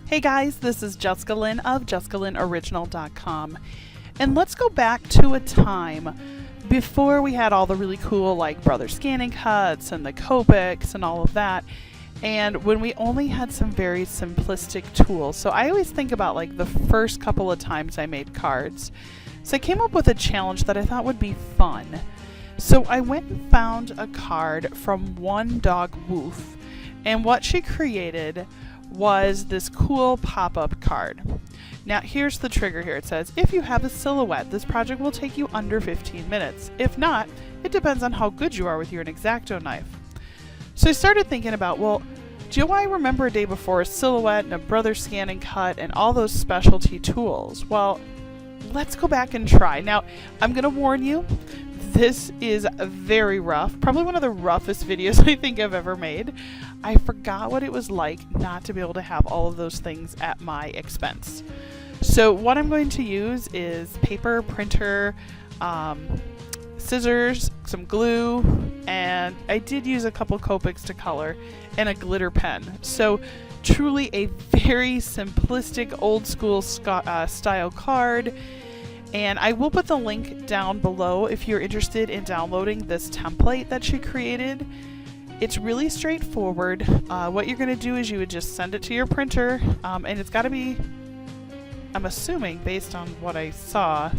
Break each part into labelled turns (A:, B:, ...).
A: Hey guys, this is Jessica Lynn of JessicaLynnOriginal.com, and let's go back to a time before we had all the really cool like brother scanning cuts and the copics and all of that, and when we only had some very simplistic tools. So I always think about like the first couple of times I made cards. So I came up with a challenge that I thought would be fun. So I went and found a card from One Dog Woof, and what she created was this cool pop-up card. Now here's the trigger here. It says, if you have a silhouette, this project will take you under 15 minutes. If not, it depends on how good you are with your X-Acto knife. So I started thinking about, well, do I remember a day before a silhouette and a brother scanning cut and all those specialty tools? Well, let's go back and try. Now, I'm going to warn you, this is very rough, probably one of the roughest videos I think I've ever made. I forgot what it was like not to be able to have all of those things at my expense. So what I'm going to use is paper, printer, scissors, some glue, and I did use a couple copics to color, and a glitter pen. So truly a very simplistic old school style card. And I will put the link down below if you're interested in downloading this template that she created. It's really straightforward. What you're going to do is you would just send it to your printer, and it's got to be, I'm assuming based on what I saw,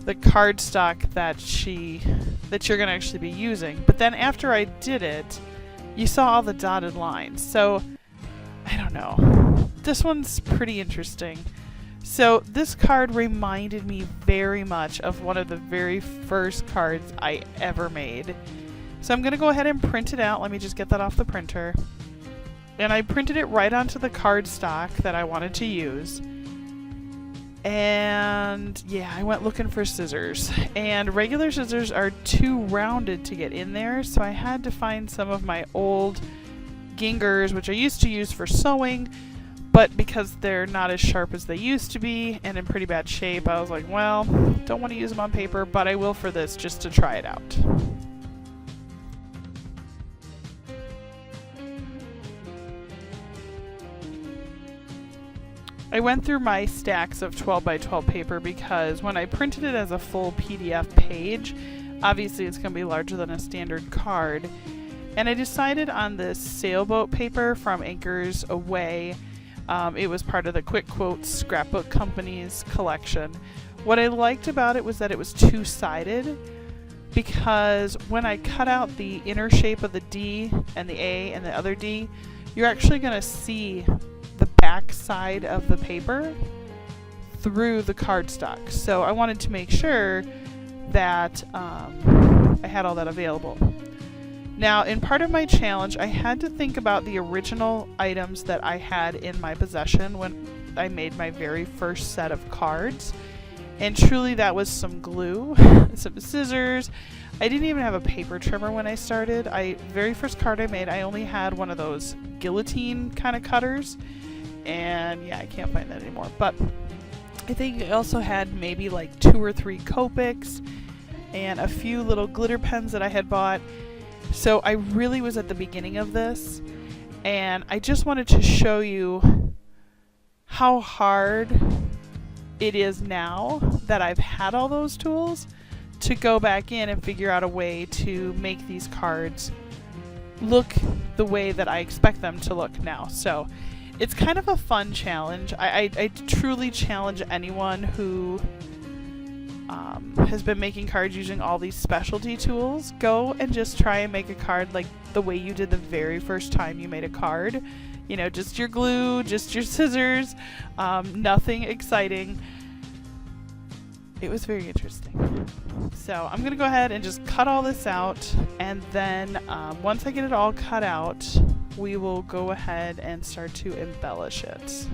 A: the cardstock that you're going to actually be using. But then after I did it, you saw all the dotted lines. So I don't know. This one's pretty interesting. So this card reminded me very much of one of the very first cards I ever made. So I'm going to go ahead and print it out. Let me just get that off the printer. And I printed it right onto the cardstock that I wanted to use. And yeah, I went looking for scissors. And regular scissors are too rounded to get in there, so I had to find some of my old Gingers, which I used to use for sewing. But because they're not as sharp as they used to be and in pretty bad shape, I was like, well, don't want to use them on paper, but I will for this just to try it out. I went through my stacks of 12 by 12 paper because when I printed it as a full PDF page, obviously it's going to be larger than a standard card. And I decided on this sailboat paper from Anchors Away. It was part of the Quick Quotes Scrapbook Company's collection. What I liked about it was that it was two-sided, because when I cut out the inner shape of the D and the A and the other D, you're actually going to see the back side of the paper through the cardstock. So I wanted to make sure that I had all that available. Now, in part of my challenge, I had to think about the original items that I had in my possession when I made my very first set of cards. And truly that was some glue, some scissors. I didn't even have a paper trimmer when I started. Very first card I made, I only had one of those guillotine kind of cutters. And yeah, I can't find that anymore. But I think I also had maybe like 2 or 3 copics and a few little glitter pens that I had bought. So I really was at the beginning of this, and I just wanted to show you how hard it is now that I've had all those tools to go back in and figure out a way to make these cards look the way that I expect them to look now. So it's kind of a fun challenge. I truly challenge anyone who has been making cards using all these specialty tools. Go and just try and make a card like the way you did the very first time you made a card. You know, just your glue, just your scissors, nothing exciting. It was very interesting. So I'm gonna go ahead and just cut all this out, and then once I get it all cut out, we will go ahead and start to embellish it.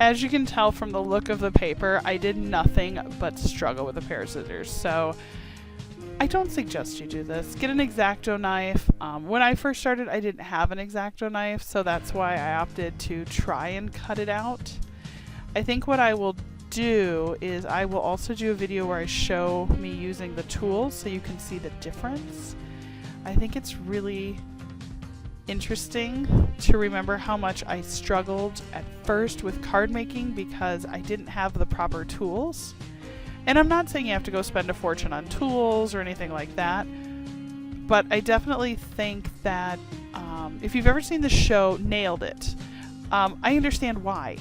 A: as you can tell from the look of the paper, I did nothing but struggle with a pair of scissors. So I don't suggest you do this. Get an X-Acto knife. When I first started, I didn't have an X-Acto knife, so that's why I opted to try and cut it out. I think what I will do is I will also do a video where I show me using the tools so you can see the difference. I think it's really interesting to remember how much I struggled at first with card making because I didn't have the proper tools. And I'm not saying you have to go spend a fortune on tools or anything like that, but I definitely think that if you've ever seen the show Nailed It, I understand why.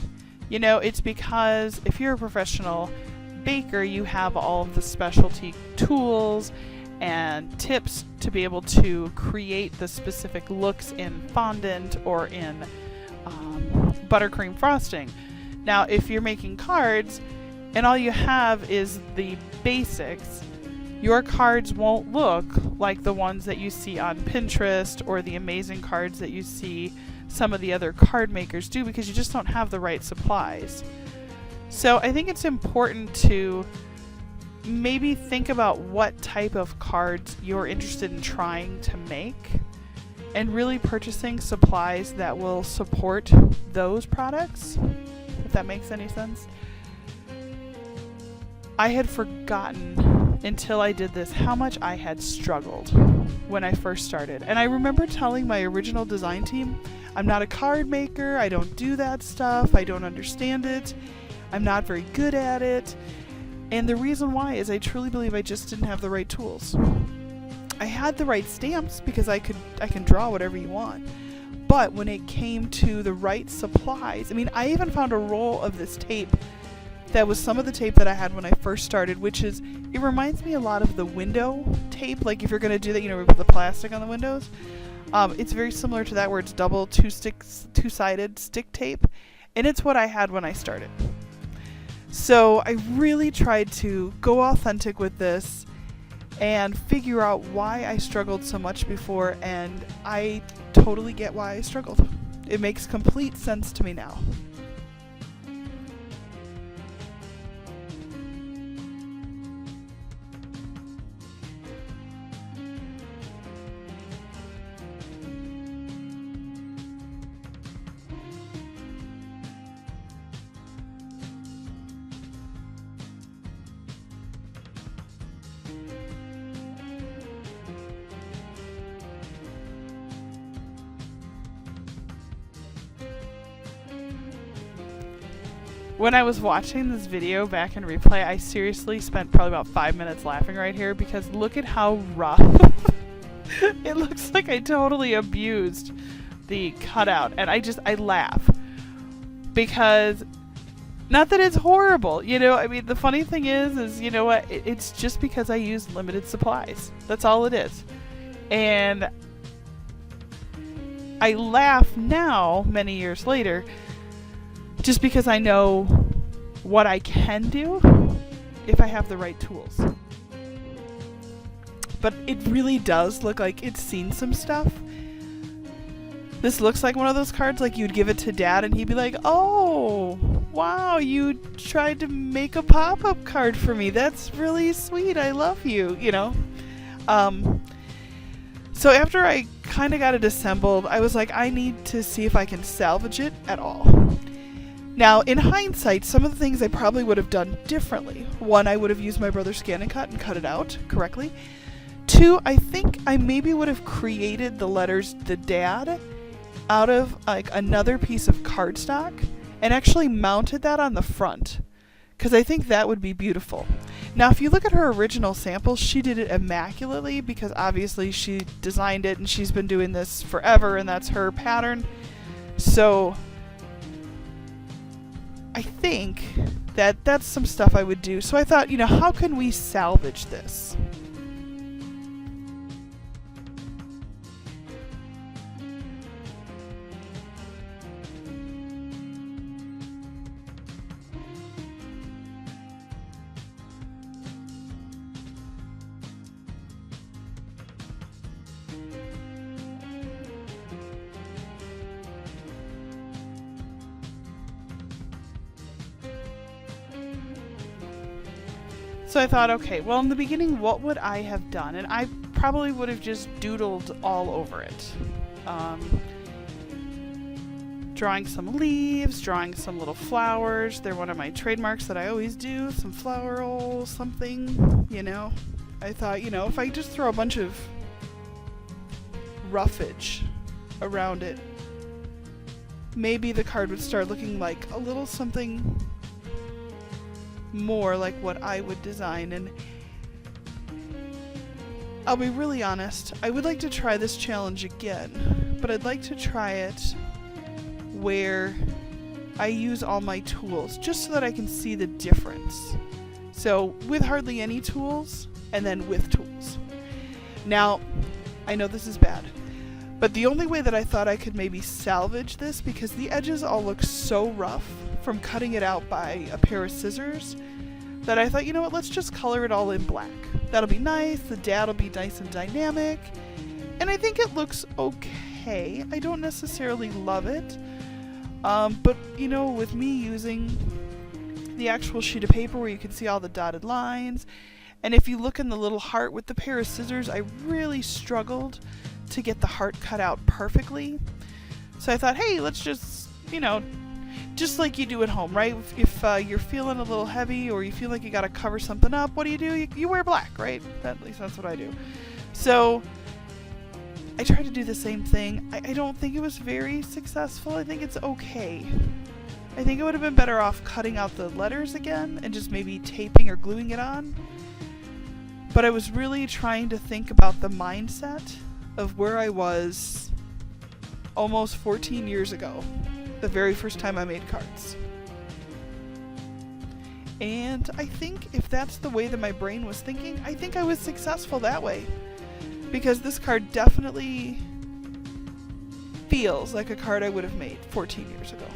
A: You know, it's because if you're a professional baker, you have all of the specialty tools and tips to be able to create the specific looks in fondant or in buttercream frosting. Now, if you're making cards and all you have is the basics, your cards won't look like the ones that you see on Pinterest or the amazing cards that you see some of the other card makers do because you just don't have the right supplies. So I think it's important to maybe think about what type of cards you're interested in trying to make and really purchasing supplies that will support those products, if that makes any sense. I had forgotten until I did this how much I had struggled when I first started. And I remember telling my original design team, I'm not a card maker, I don't do that stuff, I don't understand it, I'm not very good at it. And the reason why is I truly believe I just didn't have the right tools. I had the right stamps because I can draw whatever you want. But when it came to the right supplies, I mean, I even found a roll of this tape that was some of the tape that I had when I first started, which is, it reminds me a lot of the window tape. Like if you're going to do that, you know, we put the plastic on the windows. It's very similar to that where it's double two-sided stick tape. And it's what I had when I started. So I really tried to go authentic with this and figure out why I struggled so much before, and I totally get why I struggled. It makes complete sense to me now. When I was watching this video back in replay, I seriously spent probably about 5 minutes laughing right here because look at how rough. It looks like I totally abused the cutout, and I laugh because not that it's horrible, you know. I mean, the funny thing is you know what? It's just because I used limited supplies. That's all it is. And I laugh now, many years later, just because I know what I can do if I have the right tools. But it really does look like it's seen some stuff. This looks like one of those cards like you'd give it to Dad and he'd be like, oh, wow, you tried to make a pop-up card for me. That's really sweet. I love you, you know. So after I kind of got it assembled, I was like, I need to see if I can salvage it at all. Now, in hindsight, some of the things I probably would have done differently. One, I would have used my brother's Scan and Cut and cut it out correctly. Two, I think I maybe would have created the letters "the Dad" out of like another piece of cardstock and actually mounted that on the front, because I think that would be beautiful. Now, if you look at her original samples, she did it immaculately because obviously she designed it and she's been doing this forever and that's her pattern. So I think that that's some stuff I would do. So I thought, you know, how can we salvage this? So I thought, okay, well, in the beginning, what would I have done? And I probably would have just doodled all over it. Drawing some leaves, drawing some little flowers. They're one of my trademarks that I always do. Some floral something, you know. I thought, you know, if I just throw a bunch of roughage around it, maybe the card would start looking like a little something more like what I would design. And I'll be really honest, I would like to try this challenge again, but I'd like to try it where I use all my tools just so that I can see the difference. So with hardly any tools and then with tools. Now, I know this is bad, but the only way that I thought I could maybe salvage this, because the edges all look so rough from cutting it out by a pair of scissors, that I thought, you know what, let's just color it all in black. That'll be nice, the dad will be nice and dynamic, and I think it looks okay. I don't necessarily love it, but you know, with me using the actual sheet of paper where you can see all the dotted lines, and if you look in the little heart with the pair of scissors, I really struggled to get the heart cut out perfectly. So I thought, hey, let's just, you know, just like you do at home, right? If you're feeling a little heavy or you feel like you gotta cover something up, what do? You wear black, right? At least that's what I do. So I tried to do the same thing. I don't think it was very successful. I think it's okay. I think it would have been better off cutting out the letters again and just maybe taping or gluing it on. But I was really trying to think about the mindset of where I was almost 14 years ago, the very first time I made cards. And I think if that's the way that my brain was thinking, I think I was successful that way. Because this card definitely feels like a card I would have made 14 years ago.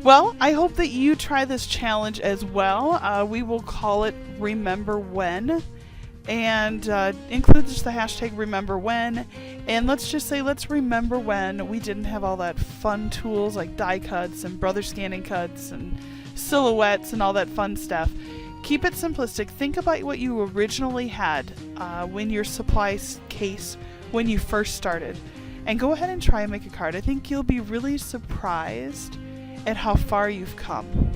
A: Well, I hope that you try this challenge as well. We will call it Remember When, and include just the hashtag Remember When. And let's just say, let's remember when we didn't have all that fun tools like die cuts and brother scanning cuts and silhouettes and all that fun stuff. Keep it simplistic. Think about what you originally had when your supply case, when you first started, and go ahead and try and make a card. I think you'll be really surprised at how far you've come.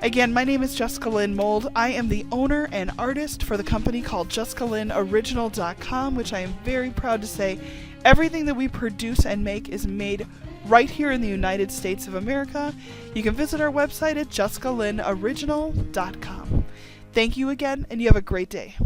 A: Again, my name is Jessica Lynn Mold. I am the owner and artist for the company called JessicaLynnOriginal.com, which I am very proud to say everything that we produce and make is made right here in the United States of America. You can visit our website at JessicaLynnOriginal.com. Thank you again, and you have a great day.